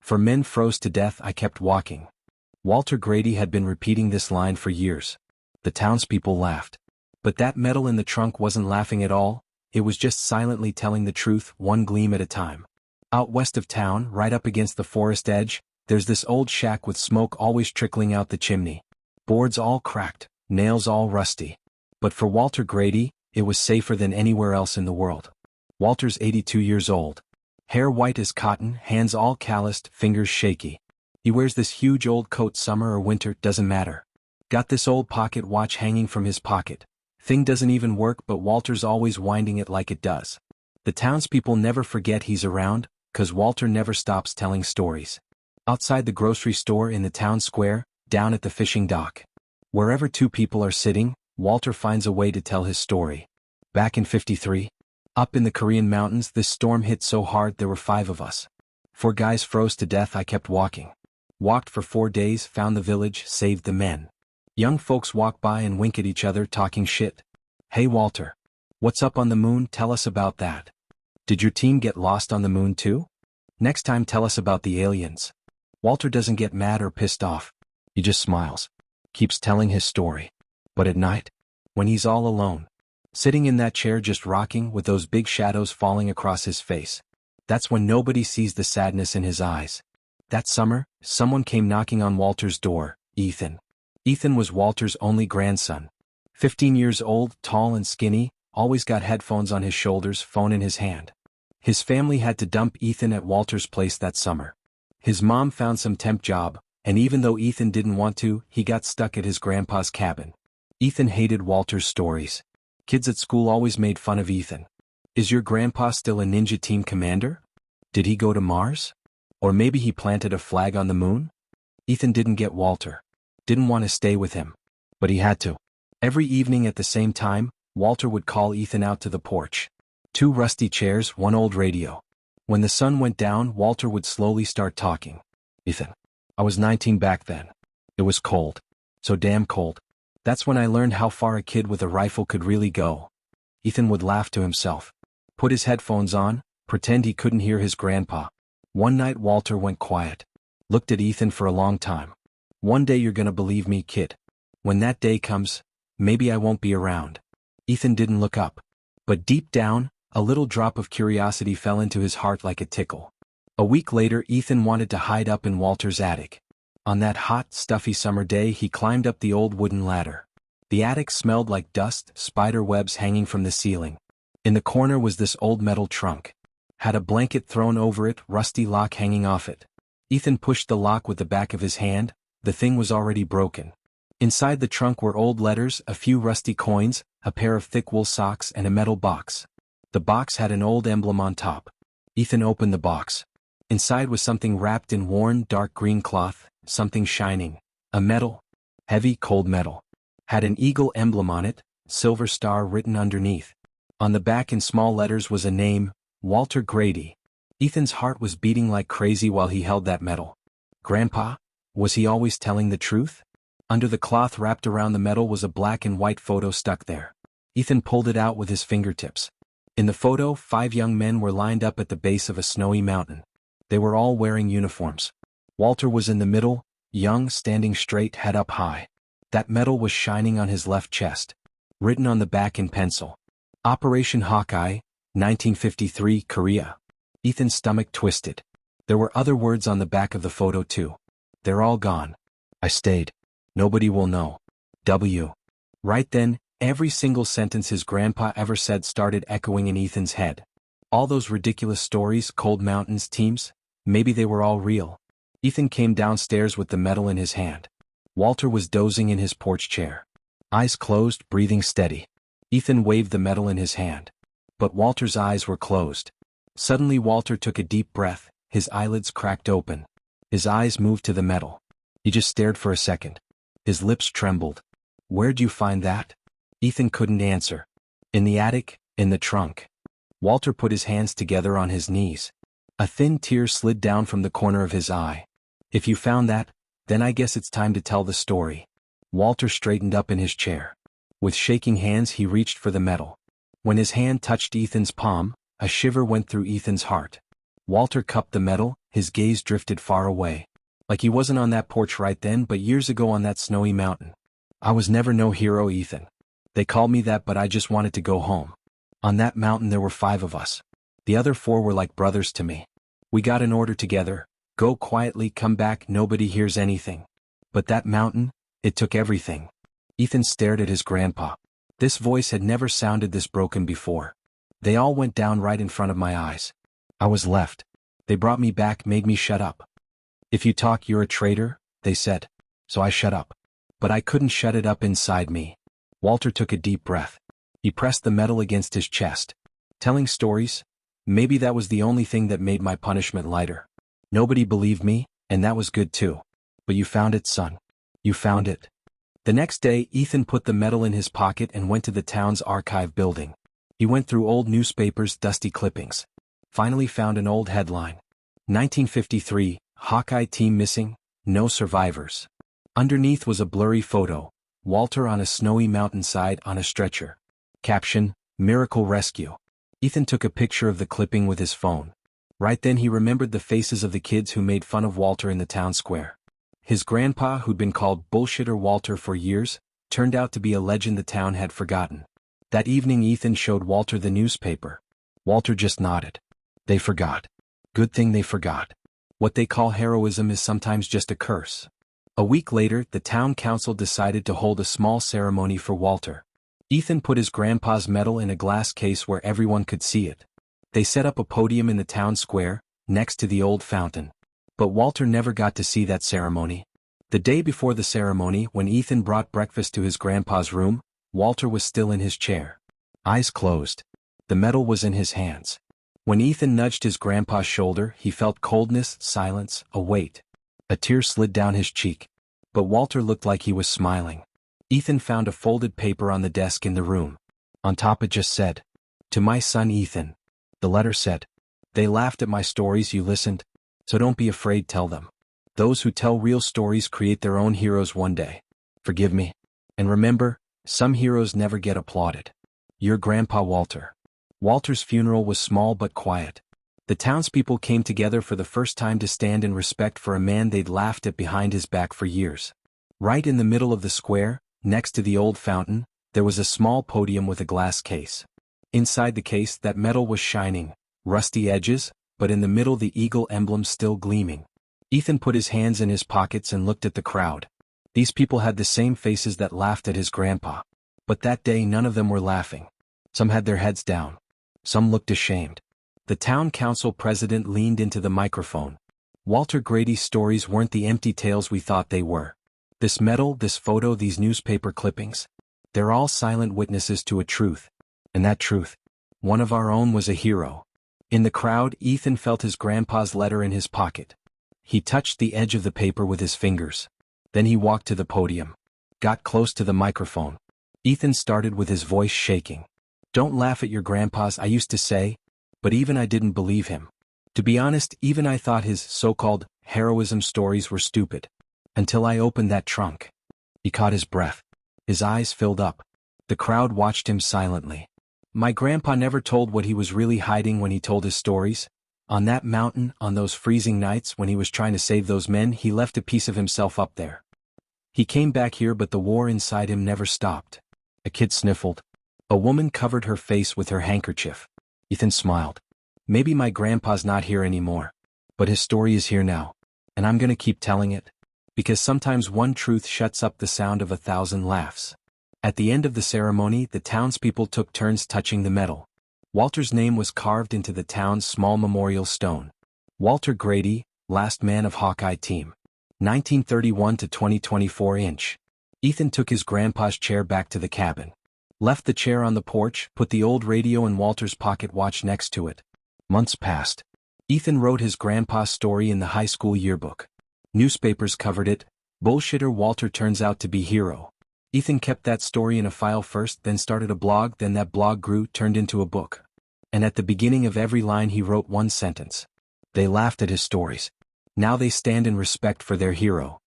For men froze to death I kept walking. Walter Grady had been repeating this line for years. The townspeople laughed. But that metal in the trunk wasn't laughing at all, it was just silently telling the truth, one gleam at a time. Out west of town, right up against the forest edge, there's this old shack with smoke always trickling out the chimney. Boards all cracked, nails all rusty. But for Walter Grady, it was safer than anywhere else in the world. Walter's 82 years old. Hair white as cotton, hands all calloused, fingers shaky. He wears this huge old coat summer or winter, doesn't matter. Got this old pocket watch hanging from his pocket. Thing doesn't even work, but Walter's always winding it like it does. The townspeople never forget he's around, 'cause Walter never stops telling stories. Outside the grocery store in the town square, down at the fishing dock. Wherever two people are sitting, Walter finds a way to tell his story. Back in '53, up in the Korean mountains, this storm hit so hard there were 5 of us. 4 guys froze to death I kept walking. Walked for 4 days, found the village, saved the men. Young folks walk by and wink at each other talking shit. Hey Walter. What's up on the moon? Tell us about that. Did your team get lost on the moon too? Next time tell us about the aliens. Walter doesn't get mad or pissed off. He just smiles. Keeps telling his story. But at night, when he's all alone, sitting in that chair just rocking with those big shadows falling across his face, that's when nobody sees the sadness in his eyes. That summer, someone came knocking on Walter's door, Ethan. Ethan was Walter's only grandson. 15 years old, tall and skinny, always got headphones on his shoulders, phone in his hand. His family had to dump Ethan at Walter's place that summer. His mom found some temp job, and even though Ethan didn't want to, he got stuck at his grandpa's cabin. Ethan hated Walter's stories. Kids at school always made fun of Ethan. Is your grandpa still a ninja team commander? Did he go to Mars? Or maybe he planted a flag on the moon? Ethan didn't get Walter. Didn't want to stay with him. But he had to. Every evening at the same time, Walter would call Ethan out to the porch. 2 rusty chairs, 1 old radio. When the sun went down, Walter would slowly start talking. Ethan. I was 19 back then. It was cold. So damn cold. That's when I learned how far a kid with a rifle could really go. Ethan would laugh to himself. Put his headphones on, pretend he couldn't hear his grandpa. One night Walter went quiet. Looked at Ethan for a long time. One day you're gonna believe me, kid. When that day comes, maybe I won't be around. Ethan didn't look up. But deep down, a little drop of curiosity fell into his heart like a tickle. A week later Ethan wanted to hide up in Walter's attic. On that hot, stuffy summer day he climbed up the old wooden ladder. The attic smelled like dust, spider webs hanging from the ceiling. In the corner was this old metal trunk. Had a blanket thrown over it, rusty lock hanging off it. Ethan pushed the lock with the back of his hand. The thing was already broken. Inside the trunk were old letters, a few rusty coins, a pair of thick wool socks and a metal box. The box had an old emblem on top. Ethan opened the box. Inside was something wrapped in worn, dark green cloth, something shining. A medal. Heavy, cold metal. Had an eagle emblem on it, silver star written underneath. On the back in small letters was a name, Walter Grady. Ethan's heart was beating like crazy while he held that medal. Grandpa? Was he always telling the truth? Under the cloth wrapped around the medal was a black and white photo stuck there. Ethan pulled it out with his fingertips. In the photo, 5 young men were lined up at the base of a snowy mountain. They were all wearing uniforms. Walter was in the middle, young, standing straight, head up high. That medal was shining on his left chest. Written on the back in pencil. Operation Hawkeye, 1953, Korea. Ethan's stomach twisted. There were other words on the back of the photo too. They're all gone. I stayed. Nobody will know. W. Right then, every single sentence his grandpa ever said started echoing in Ethan's head. All those ridiculous stories, cold mountains, teams, maybe they were all real. Ethan came downstairs with the medal in his hand. Walter was dozing in his porch chair. Eyes closed, breathing steady. Ethan waved the medal in his hand. But Walter's eyes were closed. Suddenly Walter took a deep breath, his eyelids cracked open. His eyes moved to the medal. He just stared for a second. His lips trembled. Where'd you find that? Ethan couldn't answer. In the attic, in the trunk. Walter put his hands together on his knees. A thin tear slid down from the corner of his eye. If you found that, then I guess it's time to tell the story. Walter straightened up in his chair. With shaking hands he reached for the medal. When his hand touched Ethan's palm, a shiver went through Ethan's heart. Walter cupped the metal, his gaze drifted far away. Like he wasn't on that porch right then but years ago on that snowy mountain. I was never no hero, Ethan. They called me that but I just wanted to go home. On that mountain there were 5 of us. The other 4 were like brothers to me. We got an order together, go quietly, come back, nobody hears anything. But that mountain, it took everything. Ethan stared at his grandpa. This voice had never sounded this broken before. They all went down right in front of my eyes. I was left. They brought me back, made me shut up. If you talk, you're a traitor, they said. So I shut up. But I couldn't shut it up inside me. Walter took a deep breath. He pressed the metal against his chest. Telling stories? Maybe that was the only thing that made my punishment lighter. Nobody believed me, and that was good too. But you found it, son. You found it. The next day, Ethan put the metal in his pocket and went to the town's archive building. He went through old newspapers, dusty clippings. Finally found an old headline. 1953, Hawkeye team missing, no survivors. Underneath was a blurry photo, Walter on a snowy mountainside on a stretcher. Caption, Miracle Rescue. Ethan took a picture of the clipping with his phone. Right then he remembered the faces of the kids who made fun of Walter in the town square. His grandpa, who'd been called Bullshitter Walter for years, turned out to be a legend the town had forgotten. That evening Ethan showed Walter the newspaper. Walter just nodded. They forgot. Good thing they forgot. What they call heroism is sometimes just a curse. A week later, the town council decided to hold a small ceremony for Walter. Ethan put his grandpa's medal in a glass case where everyone could see it. They set up a podium in the town square, next to the old fountain. But Walter never got to see that ceremony. The day before the ceremony, when Ethan brought breakfast to his grandpa's room, Walter was still in his chair. Eyes closed. The medal was in his hands. When Ethan nudged his grandpa's shoulder, he felt coldness, silence, a weight. A tear slid down his cheek. But Walter looked like he was smiling. Ethan found a folded paper on the desk in the room. On top it just said, "To my son Ethan." The letter said, "They laughed at my stories, you listened. So don't be afraid, tell them. Those who tell real stories create their own heroes one day. Forgive me. And remember, some heroes never get applauded. Your Grandpa Walter." Walter's funeral was small but quiet. The townspeople came together for the first time to stand in respect for a man they'd laughed at behind his back for years. Right in the middle of the square, next to the old fountain, there was a small podium with a glass case. Inside the case, that metal was shining, rusty edges, but in the middle the eagle emblem still gleaming. Ethan put his hands in his pockets and looked at the crowd. These people had the same faces that laughed at his grandpa. But that day none of them were laughing. Some had their heads down. Some looked ashamed. The town council president leaned into the microphone. Walter Grady's stories weren't the empty tales we thought they were. This medal, this photo, these newspaper clippings. They're all silent witnesses to a truth. And that truth, one of our own, was a hero. In the crowd, Ethan felt his grandpa's letter in his pocket. He touched the edge of the paper with his fingers. Then he walked to the podium. Got close to the microphone. Ethan started with his voice shaking. "Don't laugh at your grandpas," I used to say. But even I didn't believe him. To be honest, even I thought his so-called heroism stories were stupid. Until I opened that trunk. He caught his breath. His eyes filled up. The crowd watched him silently. My grandpa never told what he was really hiding when he told his stories. On that mountain, on those freezing nights when he was trying to save those men, he left a piece of himself up there. He came back here, but the war inside him never stopped. A kid sniffled. A woman covered her face with her handkerchief. Ethan smiled. Maybe my grandpa's not here anymore. But his story is here now. And I'm gonna keep telling it. Because sometimes one truth shuts up the sound of 1,000 laughs. At the end of the ceremony, the townspeople took turns touching the medal. Walter's name was carved into the town's small memorial stone. Walter Grady, last man of Hawkeye team. 1931 to 2024 inch. Ethan took his grandpa's chair back to the cabin. Left the chair on the porch, put the old radio and Walter's pocket watch next to it. Months passed. Ethan wrote his grandpa's story in the high school yearbook. Newspapers covered it. Bullshitter Walter turns out to be hero. Ethan kept that story in a file first, then started a blog, then that blog grew, turned into a book. And at the beginning of every line he wrote one sentence. They laughed at his stories. Now they stand in respect for their hero.